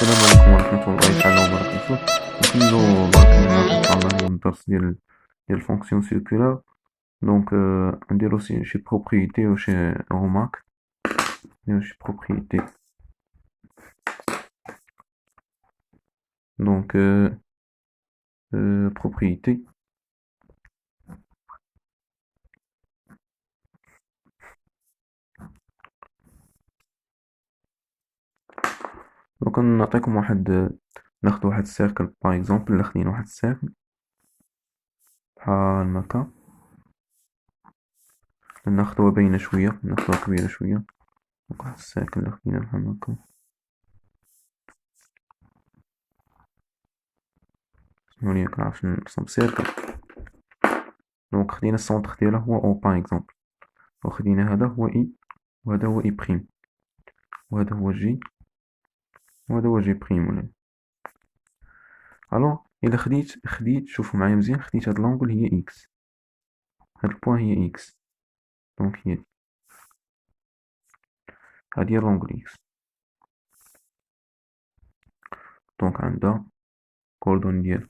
السلام عليكم ورحمة الله تعالى وبركاته. نكملو درك إن شاء الله الدرس ديال الفونكسيون سيركولار. دونك نديرو شي بروبريتي و شي رومارك. نديرو شي بروبريتي. دونك بروبريتي. دونك نعطيكم ناخدو واحد السيركل باغ اكزومبل. إلا خدينا واحد السيركل بحال هكا، ناخدوها باينة شوية، ناخدوها كبيرة شوية. دونك واحد السيركل إلا خدينا بحال هكا، سمحولي مكنعرفش نرسم سيركل. دونك خدينا السونتر ديالها هو او باغ اكزومبل، وخدينا هذا هو اي، وهذا هو اي بريم، وهذا هو جي، وهذا هو جي بريم ولا. الوغ الا خديت شوفوا معايا مزيان، خديت هاد لونغول هي اكس، هاد البوان هي اكس. دونك هي دي، هادي هي لونغول اكس. دونك عندها كوردون ديال،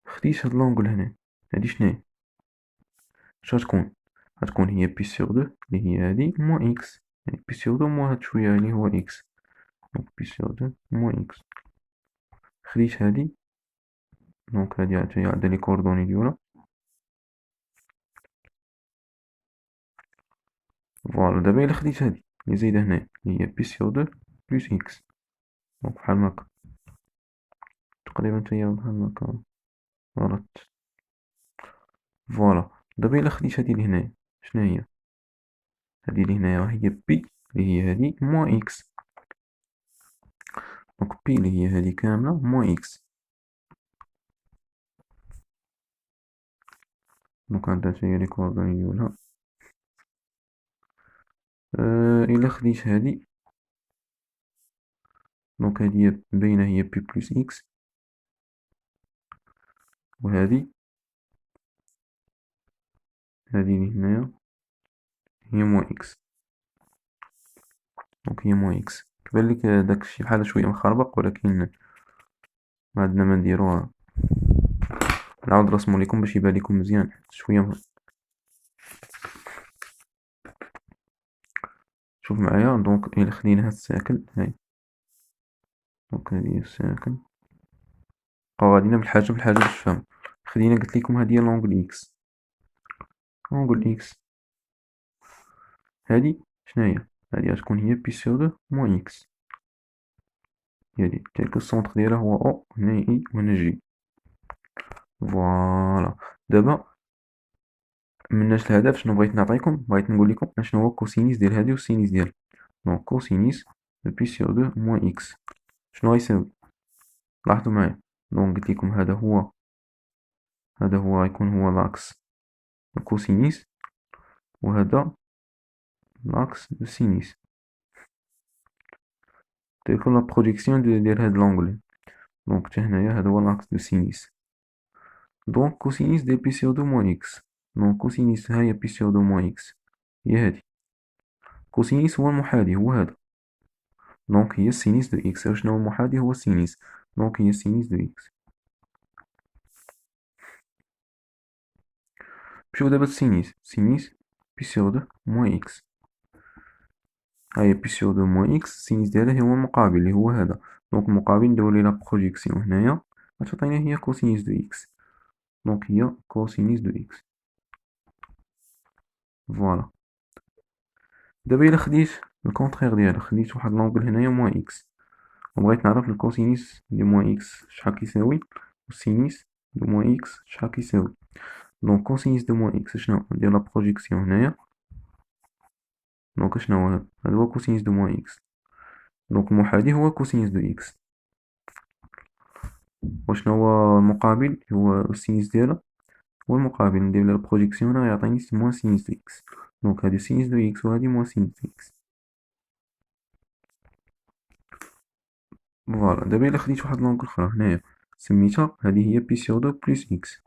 خديت هاد لونغول هنا، هادي شناهي؟ اش غتكون هي بي سيغ دو اللي هي هادي موان اكس، يعني بي سيغ دو موان هاد شوية اللي هو اكس. دونك بي سيغ دو موان اكس. خديت هادي، دونك هادي عندها لي كوردوني ديالها. فوالا دابا الا خديت هادي اللي زايدة هنايا اللي هي بي سيغ دو بلس اكس، دونك بحال هكا تقريبا نتايا بحال هكا غلط. فوالا دابا الا خديت هادي لهنايا شناهي؟ هادي لهنايا هي بي اللي هي هادي موان اكس. دونك بي اللي هي هادي كاملة موان اكس. دونك عندها تاهي لي كوردوني ديالها. الا خديت هادي، دونك هادي هي باينة هي بي بلس اكس، وهادي هادي لهنايا هي موان اكس. دونك هي موان اكس. كيبانلك داكشي بحال شوية مخربق، ولكن عندنا ما نديروها. نعاود نرسمو ليكم باش يبان لكم مزيان شوية. شوف معايا، دونك الا خدينا هاد الساكن هاي، دونك هادي هي الساكن. بقاو غاديين بالحاجة باش تفهم. خدينا قلت لكم هادي هي لونغل اكس. لونغل اكس هادي شناهي؟ هادي غتكون هي بي سيغ دو موان اكس. هادي تالك السونتر ديالها هو او، هنا اي وهنا جي. فوالا دابا من اجل الهدف شنو بغيت نعطيكم، بغيت نقول لكم شنو هو كوسينيس ديال هادي والسينيس ديالها. دونك كوسينيس دو بي سيغ دو موان اكس شنو غيساوي؟ لاحظوا معايا. دونك قلت لكم هذا هو غيكون هو لاكس دو كوسينيس، وهذا لاكس دو سينيس. تيكون لا بروجيكسيون ديال هاد لونغل. دونك حتى هنايا هذا هو لاكس دو سينيس. دونك كوسينيس ديال بي سيغ دو موان اكس. دونك كوسينيس هاهي بي سيغ دو موان اكس هي هادي. كوسينيس هو المحاذي هو هذا. دونك هي سينيس دو اكس. شنو هو المحاذي؟ هو سينيس. دونك هي سينيس دو اكس. نمشيو دابا لسينيس. سينيس بي سيغ دو موان اكس. هاهي بي سيغ دو موان اكس، سينيس ديالها هو المقابل اللي هو هذا. دونك المقابل نديرو ليه لا بروجيكسيون هنايا غتعطينا هي كوسينيس دو اكس. دونك هي كوسينيس دو اكس. فوالا دابا الا خديت الكونترير ديالها، خديت واحد لونغل هنايا موان اكس، وبغيت نعرف الكوسينيس دو موان اكس شحال كيساوي، والسينيس دو موان اكس شحال كيساوي. دونك كوسينيس دو موان اكس شنو؟ ندير لا بروجيكسيون هنايا. دونك شنو هو هذا؟ هذا هو كوسينيس دو موان اكس. دونك المحاذي هو كوسينيس دو اكس. وشنو هو المقابل؟ هو السينيس ديالها هو المقابل. ندير له البروجيكسيون هنا يعطيني موان سينيس دو اكس. دونك هادي سينيس دو اكس وهادي موان سينيس دو اكس. فوالا دابا الا خديت واحد لونغ اخرى هنايا سميتها هادي هي بي سيغ دو بلس اكس.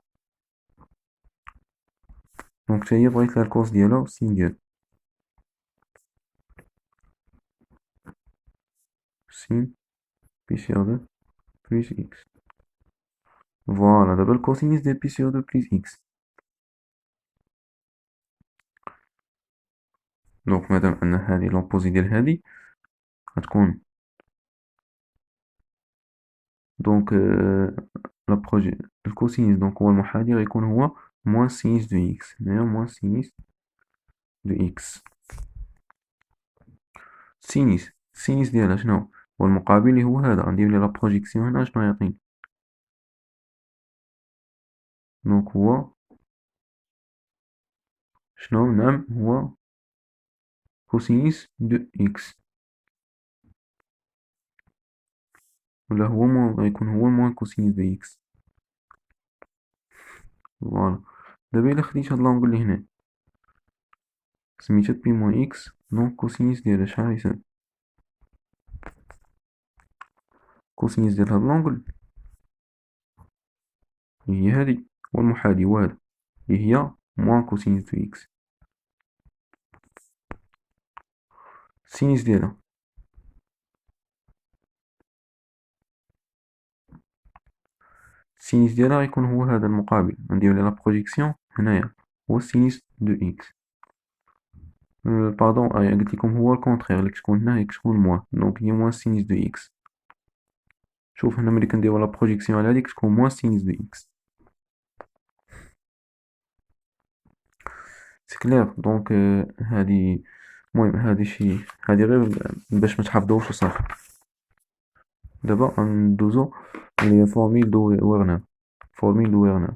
دونك حتى هي بغيت لها الكوس ديالها والسين ديالها. سين pi sur 2 plus x. Voilà, دابا الكوسينيس ديال بي sur 2 plus x. دونك مادام أن هادي لوبوزي ديال هادي غتكون دونك الكوسينيس دونك هو المحاذي غيكون هو موان سينيس دو إكس، هنايا موان سينيس دو إكس. سينيس ديالها شنو هو المقابل اللي هو هذا، غندير ليه لا بروجيكسيون هنا شنو يعطيني، دونك هو شنو، نعم هو كوسينيس دو إكس، ولا هو غيكون هو موان كوسينيس دو إكس. فوالا دابا إلا خديت هاد لونغل اللي هنا سميتها بي موان إكس، دونك كوسينيس ديالها شحال غيساوي، كوسينيس ديال هاد لونغل اللي هي هادي، هو المحاذي هو هذا اللي هي موان كوسينيس دو إكس. سينيس ديالها غيكون هو هذا المقابل، ندير ليه لا بروجيكسيون هنايا هو سينيس دو إكس. باردون قلت لكم هو الكونترير، اللي كتكون هنا هي كتكون موان، دونك هي موان سينيس دو إكس. شوف هنا ملي كنديرو لا بروجيكسيون على هاديك تكون موان سينيس دو إكس. سي كلير دونك هادي المهم هادي غير باش متحفظوش وصافي. دابا ندوزو لي فورميل دو ويرنر. فورميل دو ويرنر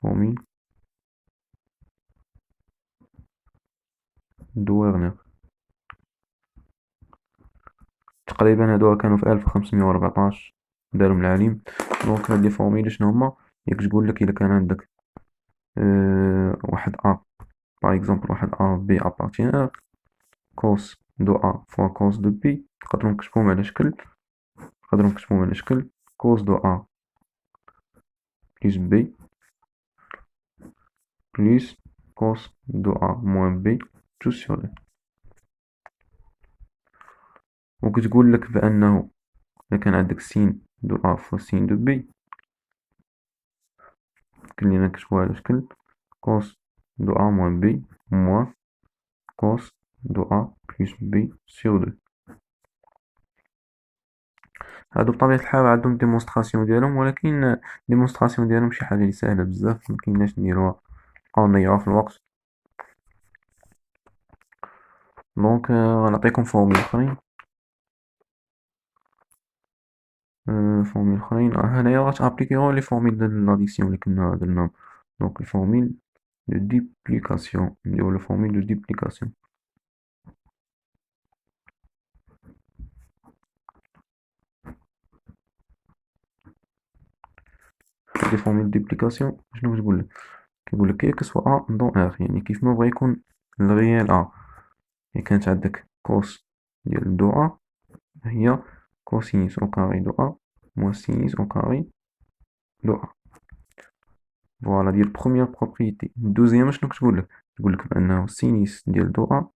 فورميل دو ويرنر تقريبا هادو كانوا في 1514 دارهم العالم. دونك هاد لي فورميل شنو هما، ياك تقولك الا كان عندك واحد ا باغ اكزومبل، واحد ا بي ابارتيان ا، كوس دو ا فوا كوس دو بي، نقدرو نكتبوهم على شكل كوس دو ا بلس بي بلس كوس دو ا موان بي تو سور ا. وكتقول لك بانه اذا كان عندك سين دو ا فوا سين دو بي، خلينا نكتبوها على شكل كوس دو ا موان بي موان كوس دو ا بلس بي سور دو. هادو بطبيعة الحال عندهم ديمونستراسيون ديالهم، ولكن ديمونستراسيون ديالهم شي حاجة لي ساهلة بزاف مكيناش نديروها أو نضيعوها في الوقت. دونك غنعطيكم فورميل أخرين. فورميل أخرين هنايا غتابليكيو لي فورميل ديال لاديسيون لي كنا درناهم. دونك الفورميل دو ديبليكاسيون، نديرو لو فورميل دو ديبليكاسيون. لي فورميل ديبليكاسيون شنو كتقولك، كيقولك كي كسوا ا دون ار، يعني كيف ما بغا يكون الريال ا، يعني كانت عندك كوس ديال دو ا هي كوسينيس او كاري دو ا موان سينيس او كاري دو ا. فوالا ديال بروميير بروبريتي. دوزيام شنو كتقولك، تقولك بأنه سينيس ديال دو ا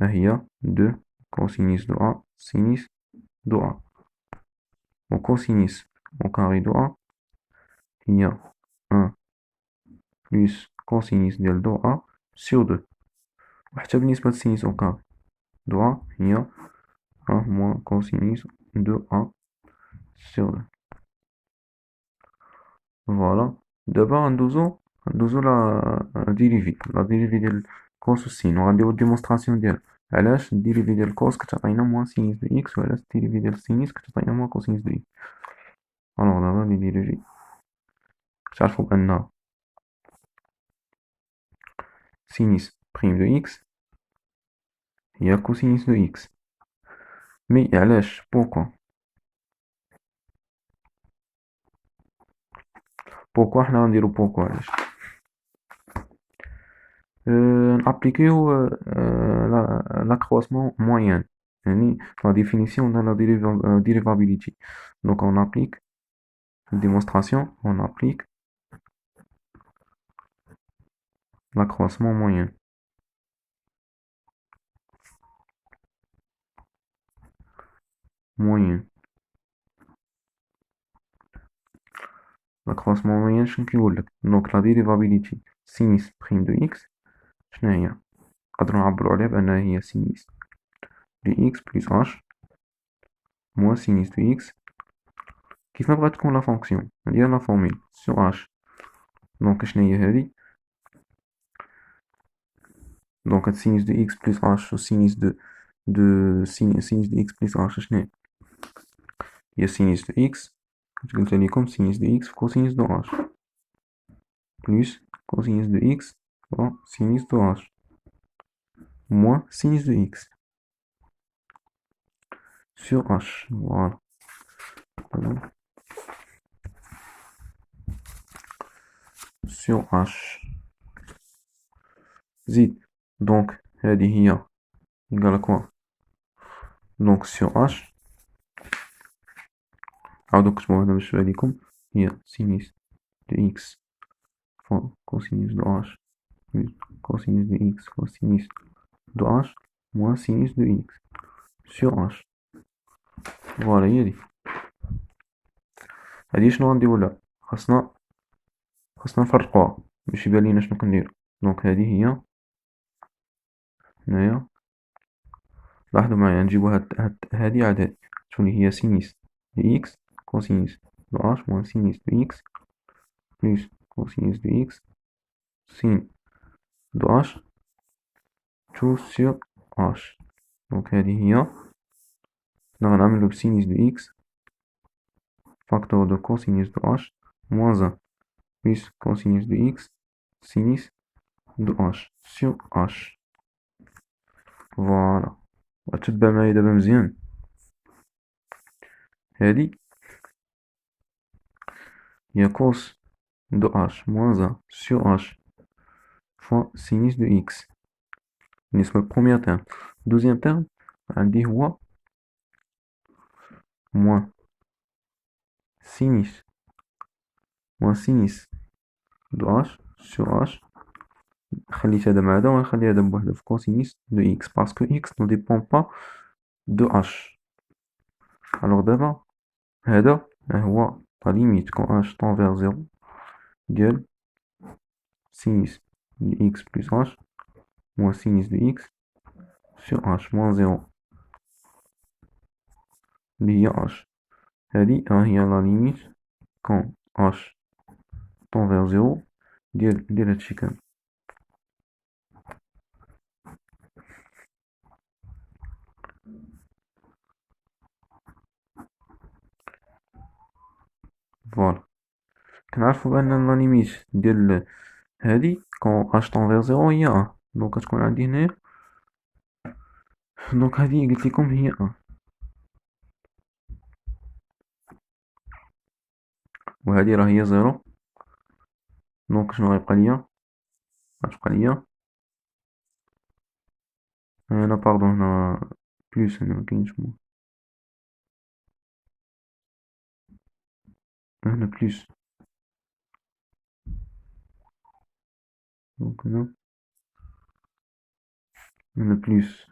هي دو كوسينيس دو ا سينيس دو ا، و كوسينيس او كاري دو ا هي ان بلس كوسينيس ديال دو ا سور دو. وحتى بالنسبة لسينيس او كاري دو ا هي ان موان كوسينيس دو ا سور دو. فوالا دابا غندوزو لا ديريفي ديال كوس و سين، وغنديرو ديمونستراسيون ديالها علاش الديريفي ديال كوس كتعطينا موان سينيس دو اكس، وعلاش الديريفي ديال سينيس كتعطينا موان كوسينيس دو اكس. الوغ دابا لي ديريفي كتعرفو بأن سينيس بريم دو اكس هي كوسينيس دو اكس. مي علاش بوركوا حنا غنديرو بوركوا علاش نابليكيو لاكرواسمون مويان، يعني لا ديفينيسيون دو لا ديريفابيليتي. دونك on applique démonstration, on applique l'accroissement moyen. moyenne. l'accroissement moyen شنو كيقولك؟ دونك لا ديريفابيليتي سينيس بريم دو إكس شناهي؟ نقدرو نعبرو عليها بأنها هي سينيس دو إكس بلس أش موان سينيس دو إكس كيف ما بغات تكون لا فونكسيون ندير لا فورميل سو أش. دونك شناهي هادي؟ دونك هاد سينيس دو إكس بلس أش و سينيس سينيس دو إكس بلس أش شناهي؟ هي سينيس دو إكس قلت لكم سينيس دو إكس في كوسينيس دو أش بلس كوسينيس دو إكس و سينيس دو أش moins sinus de x sur h. Voilà. Sur h. Z. Donc, هذه هي égale à quoi? Donc, sur h. عاودو نكتبو هنا باش عليكم هي sinus de x fois cosinus de h plus cosinus de x fois sinus de h moins sinus de x sur h. فوالا هي هادي شنو غنديرو لها؟ خاصنا نفرقوها باش يبان لينا شنو كنديرو. دونك هادي هي هنايا لاحظوا معايا نجيبو هادي عاد هادي تولي هي سينيس دو إكس كوسينيس دو أش موان سينيس دو إكس بلس كوسينيس دو إكس سين دو أش تو سور أش. دونك هادي هي غنعملو بسينيس دو إكس فاكتور دو كوسينيس دو أش موان زان بلس كوسينيس دو إكس سينيس دو أش سور أش. فوالا تتبع معايا دابا مزيان. هادي هي كوس de h moins 1 sur h fois sinus de x بالنسبة للبروميير terme. Deuxième terme عندي هو moins sinus de h sur h. خليت هذا مع هذا ونخلي هذا بوحدو في cosinus de x parce que x ne dépend pas de h. alors دابا هذا هو la limite quand h tend vers 0 ديال sinus de x plus h moins sinus de x sur h moins 0 اللي هي h. هادي هي لا ليميت كون h tend vers 0 ديال هادشي كامل. فوالا كنعرفو بأن لا ليميت ديال هادي كون h tend vers 0 هي 1 دونك غتكون عندي هنايا دونك هادي قلت لكم هي 1 وهادي راه هي 0 دونك شنو غيبقى ليا؟ غتبقى ليا هنا باردون هنا بلوس هنا مكاينش هنا بلوس دونك هنا بلوس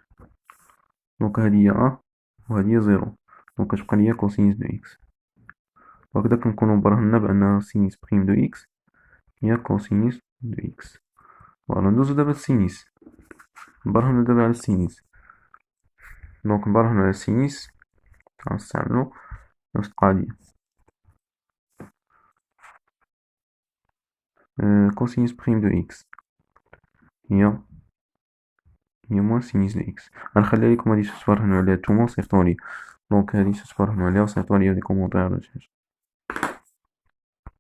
دونك هادي هي 1 وهادي هي 0 دونك كتبقى ليا كوسينيس دو إكس وهكذا كنكونو برهنا بأن سينيس بريم دو إكس هي كوسينيس دو إكس. فوالا ندوزو دابا للسينيس نبرهنو دابا على السينيس. دونك نبرهنو على السينيس غنستعملو نفس القضية كوسينيس بريم دو إكس هي موان سينيس دو إكس. غنخلي ليكم هادي تبرهنو عليها نتوما وصيفطولي. دونك هادي تبرهنو عليها وصيفطولي في لي كومونتير ولا شي حاجة.